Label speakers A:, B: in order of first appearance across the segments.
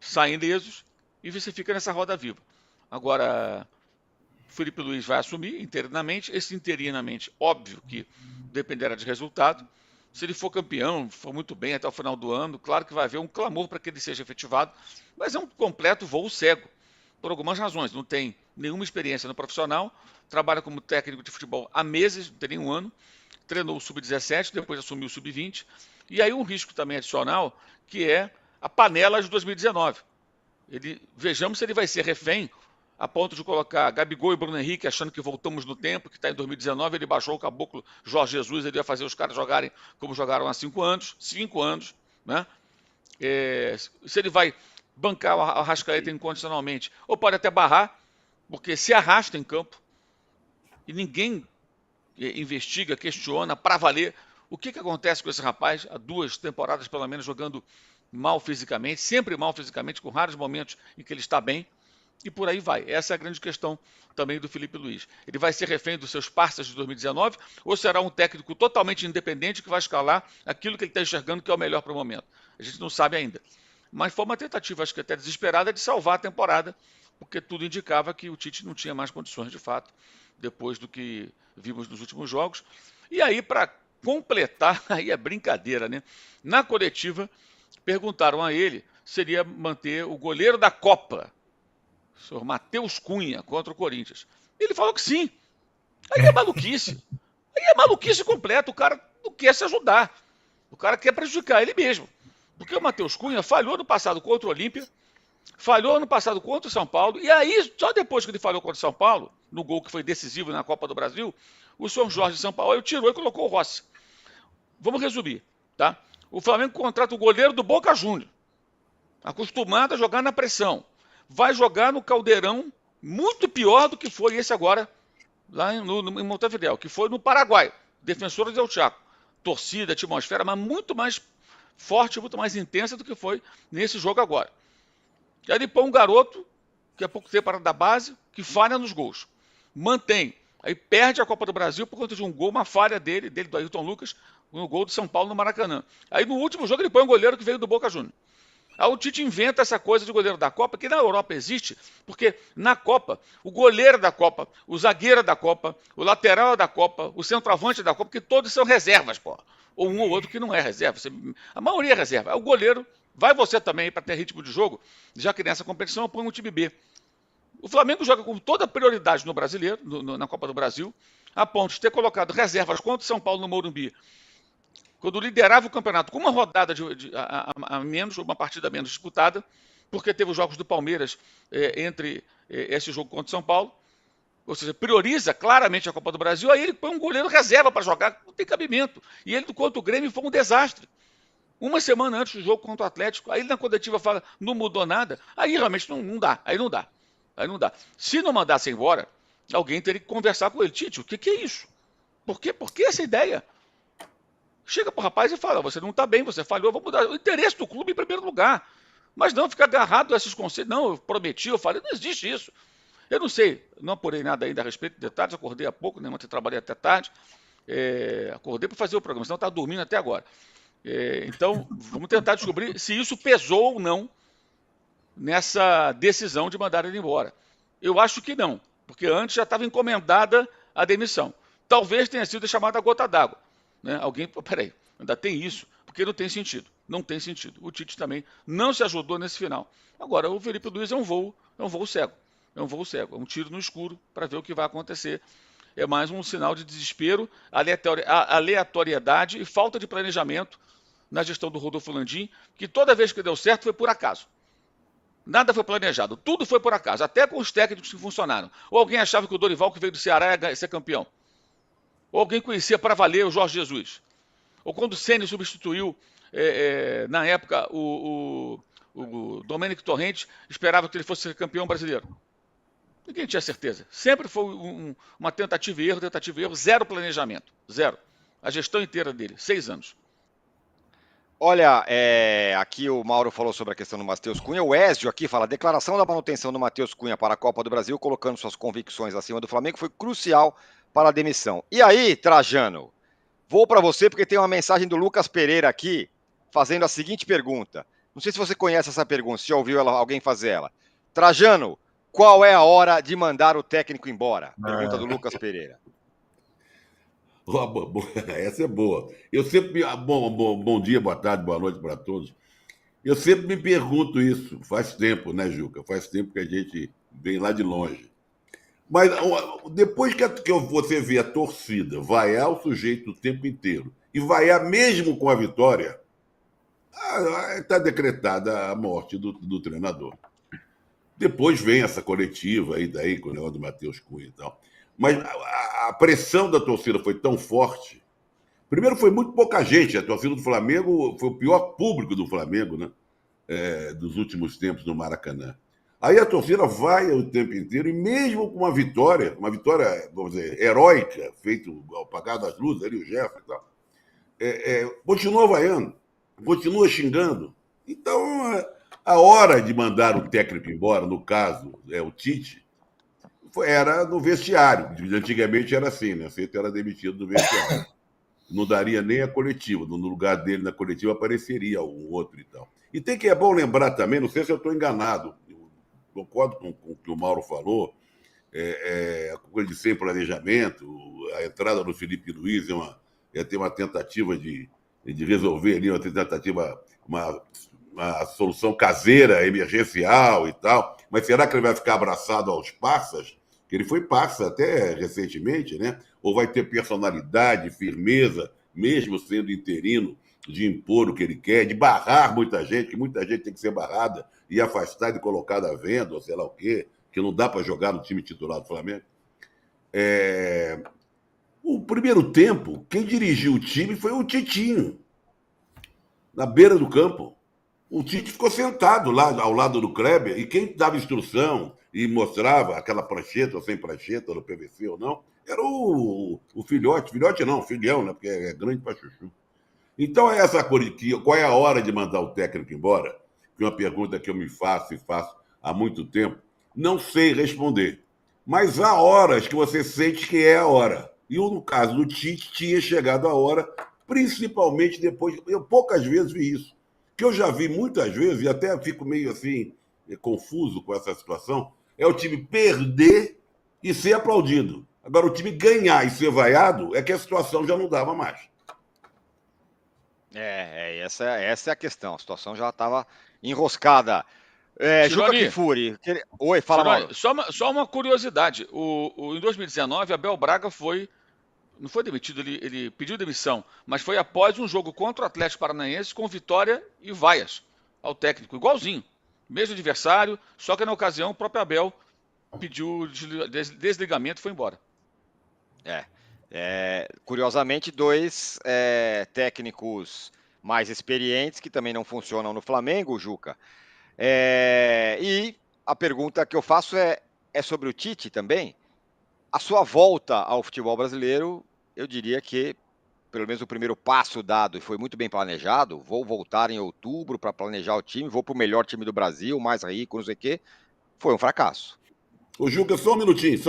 A: saem ilesos e você fica nessa roda viva. Agora, o Felipe Luiz vai assumir interinamente, esse interinamente, óbvio que dependerá de resultado. Se ele for campeão, for muito bem até o final do ano, claro que vai haver um clamor para que ele seja efetivado, mas é um completo voo cego, por algumas razões. Não tem nenhuma experiência no profissional, trabalha como técnico de futebol há meses, não tem nem um ano, treinou o Sub-17, depois assumiu o Sub-20, e aí um risco também adicional, que é a panela de 2019. Vejamos se ele vai ser refém a ponto de colocar Gabigol e Bruno Henrique achando que voltamos no tempo, que está em 2019, ele baixou o caboclo Jorge Jesus, ele ia fazer os caras jogarem como jogaram há 5 anos, né? Se ele vai bancar o Arrascaeta incondicionalmente, ou pode até barrar, porque se arrasta em campo e ninguém investiga, questiona, para valer o que acontece com esse rapaz há 2 temporadas pelo menos jogando mal fisicamente, sempre mal fisicamente, com raros momentos em que ele está bem, e por aí vai. Essa é a grande questão também do Felipe Luiz. Ele vai ser refém dos seus parceiros de 2019 ou será um técnico totalmente independente que vai escalar aquilo que ele está enxergando que é o melhor para o momento? A gente não sabe ainda. Mas foi uma tentativa, acho que até desesperada, de salvar a temporada, porque tudo indicava que o Tite não tinha mais condições de fato, depois do que vimos nos últimos jogos. E aí, para completar, aí é brincadeira, né? Na coletiva, perguntaram a ele se ele ia manter o goleiro da Copa, o senhor Matheus Cunha, contra o Corinthians. Ele falou que sim. Aí é maluquice. Aí é maluquice completa. O cara não quer se ajudar. O cara quer prejudicar ele mesmo. Porque o Matheus Cunha falhou no passado contra o Olímpia, falhou no passado contra o São Paulo, e aí, só depois que ele falhou contra o São Paulo, no gol que foi decisivo na Copa do Brasil, o São Jorge de São Paulo tirou e colocou o Rossi. Vamos resumir, tá? O Flamengo contrata o goleiro do Boca Juniors, acostumado a jogar na pressão. Vai jogar no Caldeirão muito pior do que foi esse agora, lá em Montevidéu, que foi no Paraguai, Defensor del Chaco. Torcida, atmosfera, mas muito mais forte, muito mais intensa do que foi nesse jogo agora. E aí ele põe um garoto, que há pouco tempo era da base, que falha nos gols. Mantém. Aí perde a Copa do Brasil por conta de um gol, uma falha dele do Ayrton Lucas, no gol do São Paulo no Maracanã. Aí no último jogo ele põe um goleiro que veio do Boca Juniors. Aí o Tite inventa essa coisa de goleiro da Copa, que na Europa existe, porque na Copa, o goleiro da Copa, o zagueiro da Copa, o lateral da Copa, o centroavante da Copa, que todos são reservas, pô. Ou um ou outro que não é reserva. A maioria é reserva. O goleiro, vai você também para ter ritmo de jogo, já que nessa competição eu ponho um time B. O Flamengo joga com toda a prioridade no Brasileiro, na Copa do Brasil, a ponto de ter colocado reservas contra o São Paulo no Morumbi, quando liderava o campeonato com uma rodada a menos, uma partida a menos disputada, porque teve os jogos do Palmeiras entre esse jogo contra o São Paulo, ou seja, prioriza claramente a Copa do Brasil, aí ele põe um goleiro reserva para jogar, não tem cabimento. E ele, contra o Grêmio, foi um desastre. Uma semana antes do jogo contra o Atlético, aí na coletiva fala, não mudou nada, aí realmente não dá, aí não dá. Aí não dá. Se não mandasse embora, alguém teria que conversar com ele. Tite, o que é isso? Por que essa ideia? Chega pro rapaz e fala, você não está bem, você falhou, vamos mudar o interesse do clube em primeiro lugar. Mas não ficar agarrado a esses conceitos. Não, eu prometi, eu falei, não existe isso. Eu não sei, não apurei nada ainda a respeito de detalhes, acordei há pouco, né, ontem trabalhei até tarde, acordei para fazer o programa, senão estava dormindo até agora. Então, vamos tentar descobrir se isso pesou ou não nessa decisão de mandar ele embora. Eu acho que não, porque antes já estava encomendada a demissão. Talvez tenha sido chamada a gota d'água. Né? Alguém, peraí, ainda tem isso, porque não tem sentido. Não tem sentido. O Tite também não se ajudou nesse final. Agora, o Felipe Luiz é um voo cego. É um voo cego, é um tiro no escuro para ver o que vai acontecer. É mais um sinal de desespero, aleatoriedade e falta de planejamento na gestão do Rodolfo Landim, que toda vez que deu certo foi por acaso. Nada foi planejado, tudo foi por acaso, até com os técnicos que funcionaram. Ou alguém achava que o Dorival, que veio do Ceará, ia ser campeão. Ou alguém conhecia para valer o Jorge Jesus. Ou quando o Ceni substituiu, na época, o Domênico Torrente, esperava que ele fosse campeão brasileiro. Ninguém tinha certeza. Sempre foi uma tentativa e erro, zero planejamento. Zero. A gestão inteira dele, 6 anos.
B: Olha, aqui o Mauro falou sobre a questão do Matheus Cunha. O Ezio aqui fala, a declaração da manutenção do Matheus Cunha para a Copa do Brasil, colocando suas convicções acima do Flamengo, foi crucial para a demissão. E aí, Trajano, vou para você porque tem uma mensagem do Lucas Pereira aqui, fazendo a seguinte pergunta. Não sei se você conhece essa pergunta, se já ouviu alguém fazer ela. Trajano, qual é a hora de mandar o técnico embora? Pergunta do Lucas Pereira.
C: Essa é boa. Eu sempre. Bom dia, boa tarde, boa noite para todos. Eu sempre me pergunto isso. Faz tempo, né, Juca? Faz tempo que a gente vem lá de longe. Mas depois que você vê a torcida vaiar o sujeito o tempo inteiro e vaiar mesmo com a vitória, está decretada a morte do treinador. Depois vem essa coletiva aí daí, com o negócio do Matheus Cunha e tal. Mas a pressão da torcida foi tão forte. Primeiro, foi muito pouca gente. A torcida do Flamengo foi o pior público do Flamengo, né? Dos últimos tempos no Maracanã. Aí a torcida vai o tempo inteiro, e mesmo com uma vitória, vamos dizer, heróica, feito ao apagar das luzes, ali o Jefferson e tal, continua vaiando, continua xingando. Então, a hora de mandar o técnico embora, no caso, o Tite, era no vestiário. Antigamente era assim, né? Sempre era demitido do vestiário. Não daria nem a coletiva. No lugar dele na coletiva apareceria um outro e tal. E é bom lembrar também, não sei se eu estou enganado, concordo com o que o Mauro falou, a coisa de sem planejamento, a entrada do Felipe Luiz ia ter uma tentativa de resolver ali, uma solução caseira, emergencial e tal. Mas será que ele vai ficar abraçado aos passas? Que ele foi passa até recentemente, né? Ou vai ter personalidade, firmeza, mesmo sendo interino, de impor o que ele quer, de barrar muita gente, que muita gente tem que ser barrada e afastada e colocada à venda, ou sei lá o quê, que não dá para jogar no time titular do Flamengo. O primeiro tempo, quem dirigiu o time foi o Titinho, na beira do campo. O Tite ficou sentado lá ao lado do Kleber, e quem dava instrução e mostrava aquela prancheta ou sem prancheta, no PVC ou não, era o filhote. Filhote não, filhão, né? Porque é grande para chuchu. Então, essa coisa que qual é a hora de mandar o técnico embora? Que é uma pergunta que eu me faço e faço há muito tempo. Não sei responder. Mas há horas que você sente que é a hora. E no caso do Tite, tinha chegado a hora, principalmente depois. Eu poucas vezes vi isso. Que eu já vi muitas vezes, e até fico meio assim, confuso com essa situação, é o time perder e ser aplaudido. Agora, o time ganhar e ser vaiado é que a situação já não dava mais.
B: Essa é a questão. A situação já estava enroscada. Juca Kfouri. Oi, fala, Mauro.
A: Só uma curiosidade. Em 2019, Abel Braga não foi demitido, ele pediu demissão, mas foi após um jogo contra o Atlético Paranaense com vitória e vaias ao técnico, igualzinho. Mesmo adversário, só que na ocasião o próprio Abel pediu desligamento e foi embora.
B: Curiosamente, dois técnicos mais experientes que também não funcionam no Flamengo, Juca. E a pergunta que eu faço é sobre o Tite também. A sua volta ao futebol brasileiro, eu diria que, pelo menos o primeiro passo dado, e foi muito bem planejado, vou voltar em outubro para planejar o time, vou para o melhor time do Brasil, mais rico, não sei o quê, foi um fracasso.
C: Ô, Juca, só um minutinho.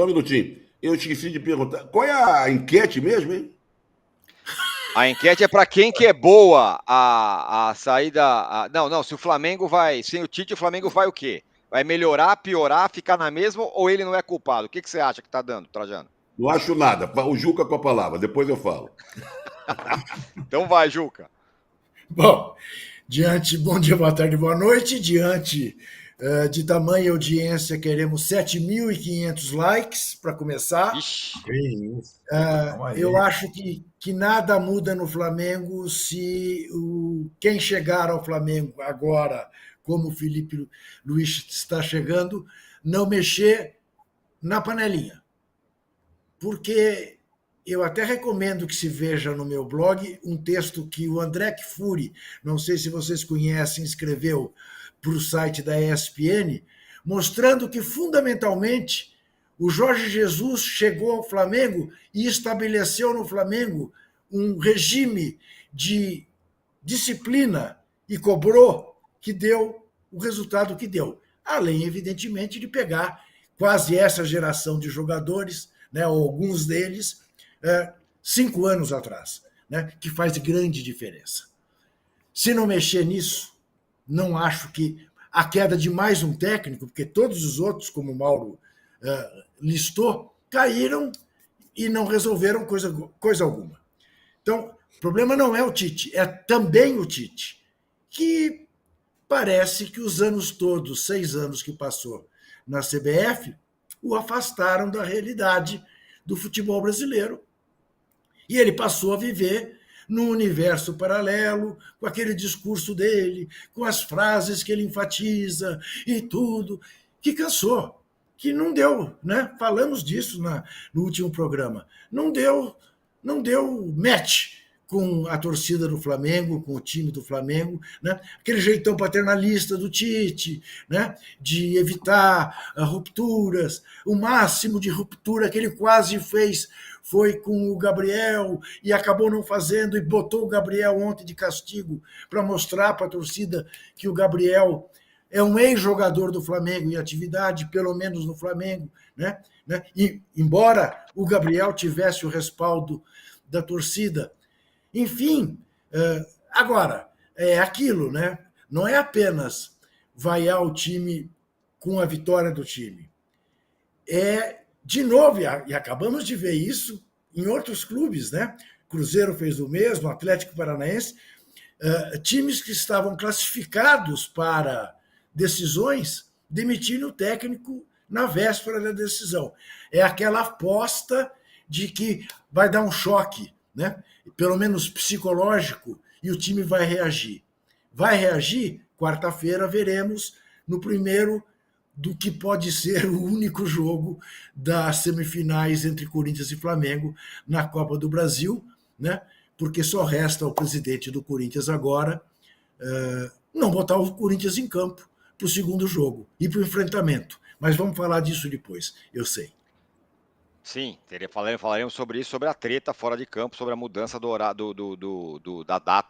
C: Eu esqueci de perguntar. Qual é a enquete mesmo, hein?
B: A enquete é para quem que é boa a saída... Não, se o Flamengo vai... Sem o Tite, o Flamengo vai o quê? Vai melhorar, piorar, ficar na mesma, ou ele não é culpado? O que você acha que está dando, Trajano?
C: Não acho nada. O Juca com a palavra, depois eu falo.
B: Então vai, Juca.
D: Bom, bom dia, boa tarde, boa noite. Diante de tamanha audiência, queremos 7.500 likes para começar. Eu acho que nada muda no Flamengo se quem chegar ao Flamengo agora, como o Felipe Luiz está chegando, não mexer na panelinha. Porque eu até recomendo que se veja no meu blog um texto que o André Kfouri, não sei se vocês conhecem, escreveu para o site da ESPN, mostrando que, fundamentalmente, o Jorge Jesus chegou ao Flamengo e estabeleceu no Flamengo um regime de disciplina e cobrou que deu o resultado que deu. Além, evidentemente, de pegar quase essa geração de jogadores, né, ou alguns deles, 5 anos atrás, né, que faz grande diferença. Se não mexer nisso, não acho que a queda de mais um técnico, porque todos os outros, como o Mauro listou, caíram e não resolveram coisa alguma. Então, o problema não é o Tite, é também o Tite, que parece que os anos todos, 6 anos que passou na CBF, o afastaram da realidade do futebol brasileiro. E ele passou a viver num universo paralelo, com aquele discurso dele, com as frases que ele enfatiza e tudo, que cansou, que não deu, né? Falamos disso no último programa. Não deu match com a torcida do Flamengo, com o time do Flamengo, né? Aquele jeitão paternalista do Tite, né? De evitar rupturas, o máximo de ruptura que ele quase fez foi com o Gabriel e acabou não fazendo e botou o Gabriel ontem de castigo para mostrar para a torcida que o Gabriel é um ex-jogador do Flamengo em atividade, pelo menos no Flamengo, né? E, embora o Gabriel tivesse o respaldo da torcida. Enfim, agora, é aquilo, né? Não é apenas vaiar o time com a vitória do time. É, de novo, e acabamos de ver isso em outros clubes, né? Cruzeiro fez o mesmo, Atlético Paranaense, times que estavam classificados para decisões, demitindo o técnico na véspera da decisão. É aquela aposta de que vai dar um choque, né? Pelo menos psicológico, e o time vai reagir. Vai reagir? Quarta-feira veremos no primeiro do que pode ser o único jogo das semifinais entre Corinthians e Flamengo na Copa do Brasil, né? Porque só resta ao presidente do Corinthians agora não botar o Corinthians em campo para o segundo jogo e para o enfrentamento. Mas vamos falar disso depois, eu sei.
B: Sim, falaremos sobre isso, sobre a treta fora de campo, sobre a mudança da data